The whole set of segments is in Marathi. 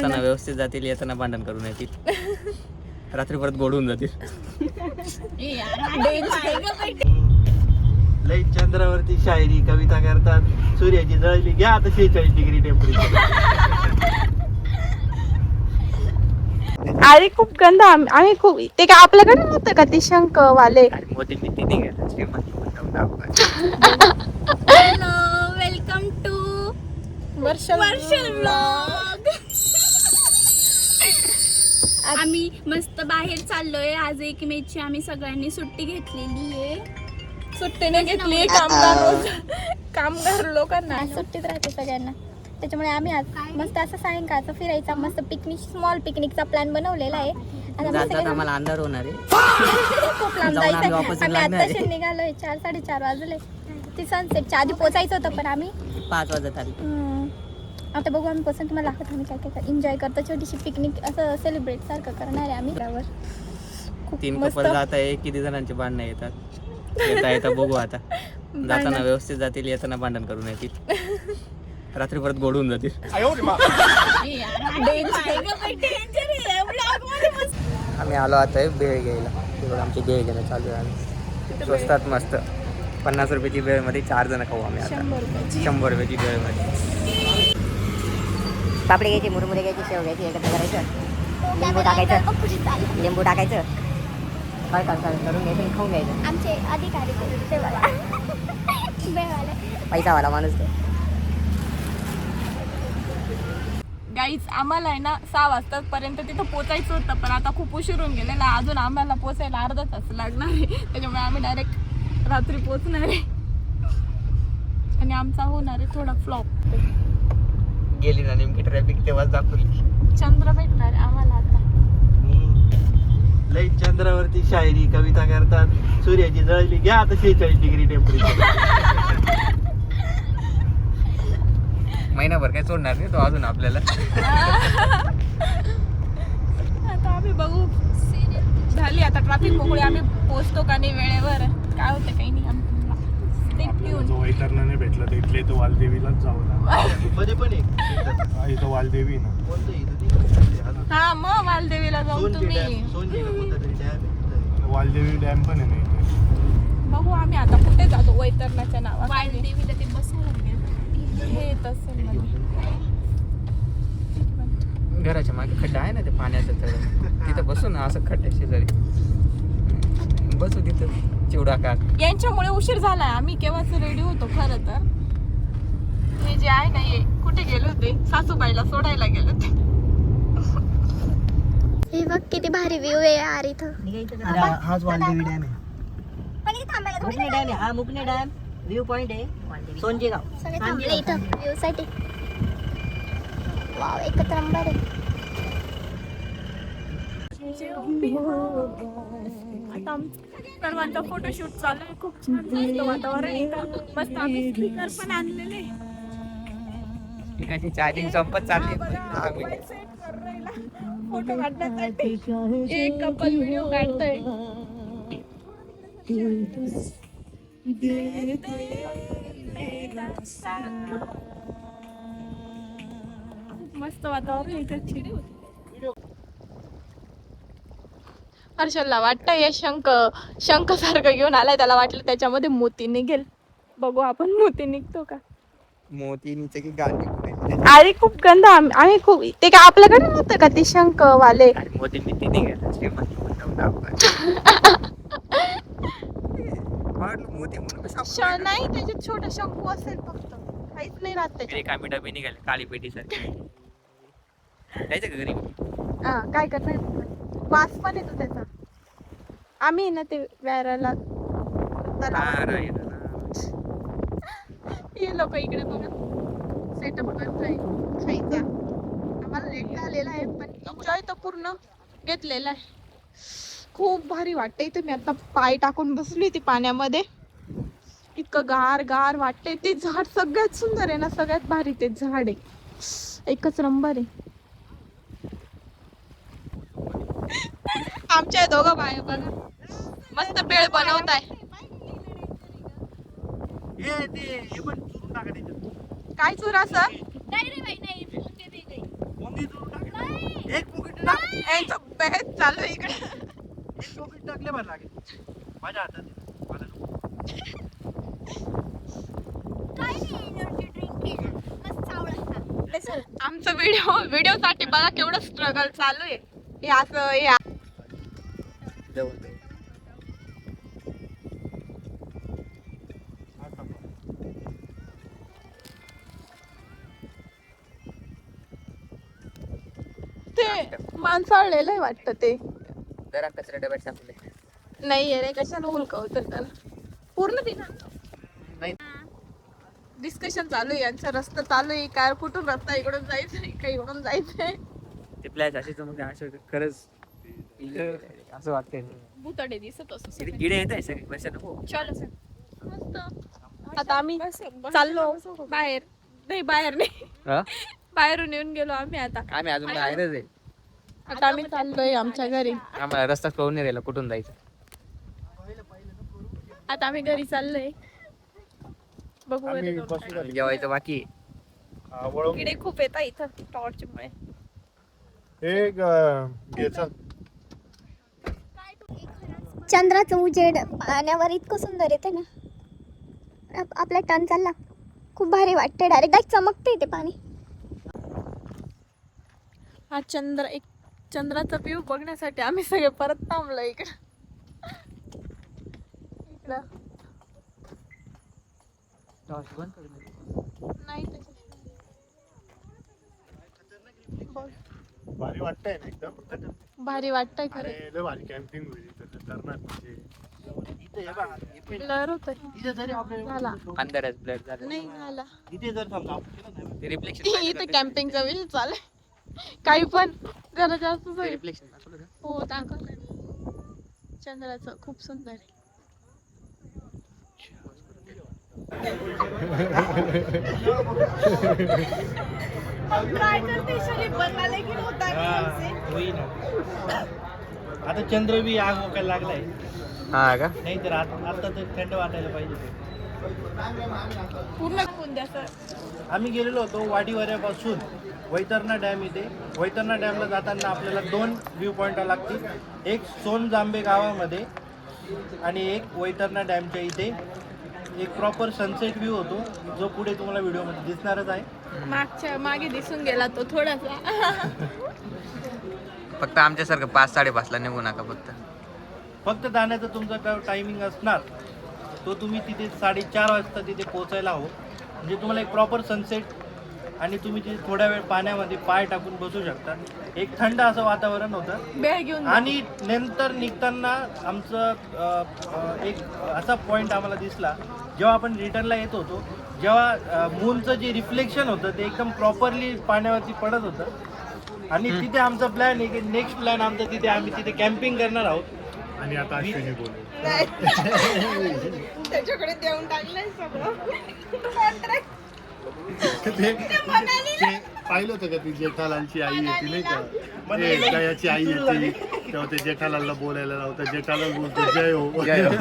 त्यांना व्यवस्थित जातील, येताना भांडण करून येतील, रात्री परत गोडून जातील. लई चंद्रावरती शायरी कविता करतात, सूर्याची जळली घ्या आता 46 डिग्री टेम्परेचर. अरे खूप गंध. आम्ही खूप ते काय आपल्याकडे नव्हतं का ते शंख वाले. मोदी नीती निघाला हॅलो, वेलकम टू वर्षल व्लॉग. आम्ही मस्त बाहेर चाललोय. आज 1 मेची आम्ही सगळ्यांनी सुट्टी घेतलेली आहे. सुट्टीने घेतली कामगार लोकांना सुट्टीत राहते सगळ्यांना, त्याच्यामुळे आम्ही आज मस्त असं सायंकाळचं फिरायचा मस्त पिकनिक, स्मॉल पिकनिकचा प्लॅन बनवलेला आहे. आम्हाला अंधार होणार आहे. खूप लांब जायचं. आम्ही आताशी निघालोय, 4-4:30 वाजले. ती सनसेटच्या आधी पोचायचं होतं, पण आम्ही 5 वाजत आली. आता बघू आम्ही पोचून तुम्हाला दाखवत आम्ही काय काय एन्जॉय करतो. छोटीशी पिकनिक असं सेलिब्रेट सारखं करणार आहे आम्ही. त्यावर 3 कपल जात आहे, किती जणांचे भांडणं येतात. येता बघू आता. जाताना व्यवस्थित जातील, येताना भांडण करून येतील, रात्री परत गोडून जातील. आम्ही आलो आता भेळ घ्यायला. आमची भेळ घेणं चालू आहे. आम्ही स्वस्तात मस्त 50 रुपयाची भेळमध्ये 4 जण खाऊ आम्ही आता. 100 रुपयाची भेळमध्ये पापडी घ्यायची, मुरमुरे घ्यायची, शेव घ्यायची, एकत्र करायचं, लिंबू टाकायचं, काय करून घ्यायचं आणि खाऊन घ्यायचं. आमचे अधिकारी पैसावाला माणूस ते. गाईज आम्हाला आहे ना 6 वाजतापर्यंत तिथं पोचायचं होतं, पण आता खूप उशीर होऊन गेलेला. अजून आम्हाला पोचायला अर्धा तास लागणार आहे. त्याच्यामुळे आम्ही डायरेक्ट रात्री पोचणार आहे आणि आमचा होणार आहे थोडा फ्लॉप. गेली ना नेमकी ट्रॅफिक तेव्हाच दाखवली. चंद्र भेटणार आहे आम्हाला आता. लई चंद्रावरती शायरी कविता करतात, सूर्याची जळली घ्या आता 46 डिग्री टेम्परेचर. महिनाभर काय सोडणार नाही तो अजून आपल्याला. आता आम्ही बघू. झाली आता ट्रॅफिक मोकळी. आम्ही पोहोचतो का नाही वेळेवर, काय होतं काही नाही. जो वैतरणाने भेटला तर इथले तो वालदेवीलाच जाऊ ना. मध्ये पण एक इथं वालदेवी ना. हा मग वालदेवीला जाऊ तुम्ही. वालदेवी डॅम पण आहे ना इथे. बघू आम्ही आता कुठे जातो वैतरणाच्या नावाखाली. वालदेवीला ते बसायला हे तसं घराच्या मागे खड्डा आहे ना ते पाण्याचं, तर तिथं बसू ना असं खड्ड्या शेजारी बसू तिथं चिवडा का. यांच्यामुळे उशीर झालाय. आम्ही केव्हाच रेडी होतो खरं तर. हे जे आहे ना हे कुठे गेले होते, सासूबाईला सोडायला गेले होते. हे बघ किती भारी व्ह्यू आहे यार इथं. हाच वालदेवी डॅम आहे. पण इथे थांबायला थोडी मुकणे डॅम आहे हा. मुकणे डॅम व्ह्यू पॉइंट आहे सोनजी गाव. सगळे थांबले इथं व्ह्यू साठी. वाव, एकच नंबर आहे. आता सर्वांचा फोटोशूट चालू आहे. खूप छान मस्त वातावरण इथं. मस्त आम्ही स्पीकर पण आणलेले. ठिकाणी चार्जिंग संपत चालली. फोटो काढण्यासाठी एक कपल व्हिडिओ काढतोय. मस्त वातावरण इथे. हर्षलला वाटतं हे शंख सारखं घेऊन आलाय. त्याला वाटलं त्याच्यामध्ये मोती निघेल. बघू आपण मोती निघतो का. मोतीनीचे की गाडी. अरे खूप गंध. आम्ही खूप ते काय आपल्याकडे नव्हतं का ते शंख वाले. मोदी नीती निघाला. नाही त्याच्यात छोटा शंकू असेल फक्त, काहीच नाही राहत त्याच्यात. कामी डबे निघाले काळी पेटी सारखी. जायचं का घरी. काय करणार, वास पण येतो त्याचा. आम्ही ना ते व्याराला हे लोक इकडे बघा सेटअप करतोय खायचा. आम्हाला लेट झालेला आहे, पण एन्जॉय तर पूर्ण घेतलेला आहे. खूप भारी वाटतंय. इथे मी आता पाय टाकून बसली होती पाण्यामध्ये. इतकं गार गार वाटतंय. ते झाड सगळ्यात सुंदर आहे ना, सगळ्यात भारी ते झाड आहे. एकच नंबर आहे. आमच्या दोघं बाया बघा मस्त पेळ बनवताय. काय चुरा सर. नाही रे बाई, नाही. यांचं बॅच चालू आहे इकडे. एक टोपी टाकले बरं लागेल माझ्या हातात आहे. मला नको. आमचं व्हिडिओसाठी बघा केवढं स्ट्रगल चालू आहे. हे असं हे ते माणसाळलेलं आहे वाटतं ते. जरा कचरा डब्यात टाकले. नाही रे कशाला हुलकवत त्याला पूर्ण दिना. नाही. डिस्कशन चालू आहे यांचा. रस्ता चालू आहे काय कुठून रस्ता इकडून जायचंय काही इकडून जायचंय. ते प्लॅच असे मग असं खरंच असं वाटतंय. भुतडे दिसत असतो. किडे येत आहे सगळे वर्षा नको. चलो सर मस्त. आता आम्ही चाललो बाहेर. नाही बाहेर नाही हा? बाहेरून येऊन गेलो आम्ही. आता आम्ही अजून बाहेरच आहे. आता आम्ही चाललोय आमच्या घरी. आम्हाला रस्ता कळून नाही राहिला कुठून जायचं. आता आम्ही घरी चाललोय. बघू आम्ही घरी बसू जाऊन. जेवायचं बाकी आहे. वळून किडे खूप येतात इथं टॉर्चमुळे. एक घ्यायचं चंद्राचं उजेड पाण्यावर इतकं सुंदर येते ना. आपला टर्न चालला खूप भारी वाटते. डायरेक्ट चमकते ते पाणी. हा चंद्राचा व्ह्यू बघण्यासाठी आम्ही सगळे परत थांबलो इकडं. नाही भारी वाटतंय ना एकदम. भारी वाटतंय खरं. अरे लय भारी कॅम्पिंग होईल इथं खतरनाक म्हणजे. इथे हे बघा, हे पेन. ब्लर होतोय. इथे जरी आपल्याला झाला अंधारात ब्लड झालं. नाही झाला. इथे जर समजा आपण केलं ना, ते रिफ्लेक्शन इथं कॅम्पिंगचा विषय चालू आहे. काही पण जरा जास्त होईल. रिफ्लेक्शन दाखवलं का? हो दाखवलंय ना. चंद्राचं खूप सुंदर आहे. काय करते शरीर बनवायला की होईल. आता चंद्र बी आग ओकायला लागलाय. हा का? नाही तर आता तर थंड वाटायला पाहिजे. पूर्ण कुंद्याचं. आम्ही गेलेलो होतो वाडीवऱ्यापासून वैतरणा डॅम इथे. वैतरणा डॅमला जाताना आपल्याला 2 व्ह्यू पॉईंट लागतील. एक सोनजांबे गावामध्ये आणि एक वैतरणा डॅमच्या इथे. एक प्रॉपर सनसेट व्ह्यू होतो जो पुढे तुम्हाला व्हिडिओमध्ये दिसणारच आहे. मागे दिसून गेला तो थोडासा. फक्त आमच्यासारखं 5-5:30 ला निघू नका फक्त. फक्त जाण्याचा तुमचा काय टायमिंग असणार तो तुम्ही तिथे 4:30 वाजता तिथे पोहोचायला हवं. म्हणजे तुम्हाला एक प्रॉपर सनसेट आणि तुम्ही तिथे थोड्या वेळ पाण्यामध्ये पाय टाकून बसू शकता. एक थंड असं वातावरण होतं. बेळ घेऊन आणि नंतर निघताना आमचं एक असा पॉईंट आम्हाला दिसला जेव्हा आपण रिटर्नला येत होतो. जेव्हा मूनचं जे रिफ्लेक्शन होतं ते एकदम प्रॉपरली पाण्यावरती पडत होतं. आणि तिथे आमचा प्लॅन आहे की नेक्स्ट प्लॅन आमचा तिथे आम्ही तिथे कॅम्पिंग करणार आहोत. आणि आता अश्विनी बोलू. त्याच्याकडे देऊन टाकलंय सगळं. ते पाहिलं होतं का ती जेठालालची आई येते नाही का. ते दयाची आई येते तेव्हा ते जेठालालला बोलायला लावतात. जेठालाल बोलतो जय हो. जय हो.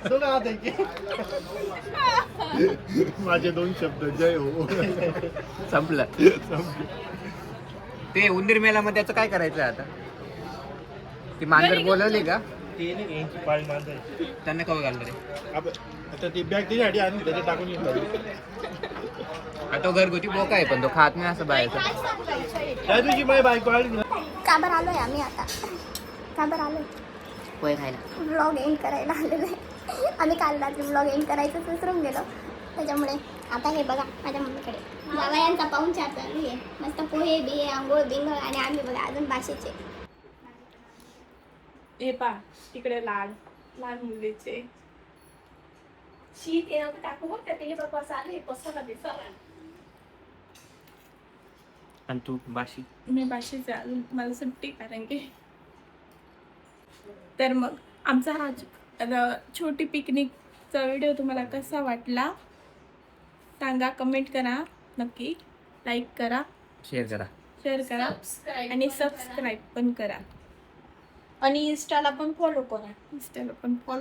तुला आत आहे की? माझे 2 शब्द जय हो. संपलं. ते उंदीर मेलामध्ये त्याचं काय करायचं आता. ती मांजर बोलवली का? ते नाही यांची पाळी माणसाची. त्यांना कवा घालणार आहे. आता ती बॅग त्याच्यासाठी आणली त्याच्यात टाकून येतो. तो घरगुती बोका आहे पण तो खात नाही असं बाहेरचं. त्या दिवशी माझी बायको आली ना. का बरं आलोय आम्ही आता. का बरं आलोय पोहे खायला. व्लॉग एंड करायला आलेलो आहे. आम्ही काल रात्री व्लॉग एंड करायचं विसरून गेलो. त्याच्यामुळे आता हे बघा माझ्या मम्मीकडे जावयांचा पाहुणचार चालू आहे. मस्त पोहे बिहे आंघोळ बिंघोळ. आणि आम्ही बघा अजून भाषेचे. हे पा तिकडे लहान मुलीचे शीत येणं टाकू बघ त्या तिने बाबा चालू पसाला दिसाला. आणि तू बाशी. मी भाषेचे अजून मला सुट्टी कारण की. तर मग आमचा हा छोटी पिकनिकचा व्हिडिओ तुम्हाला कसा वाटला सांगा. कमेंट करा नक्की. लाईक करा. शेअर करा आणि सबस्क्राईब पण करा. आणि इंस्टाला पण फॉलो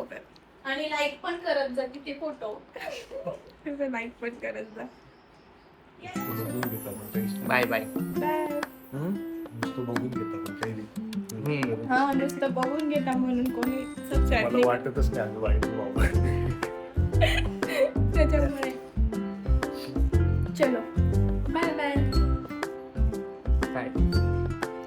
करा. आणि लाईक पण करत जा किती फोटो. लाईक पण करत जा. Bye bye. बाय. नुसतं बघून घेता पण काही नाही. हा नुसतं बघून घेता म्हणून कोणी सबस्क्राईब मला नाही वाटतच नाही आलं वाईट बाबा. त्याच्यामुळे चलो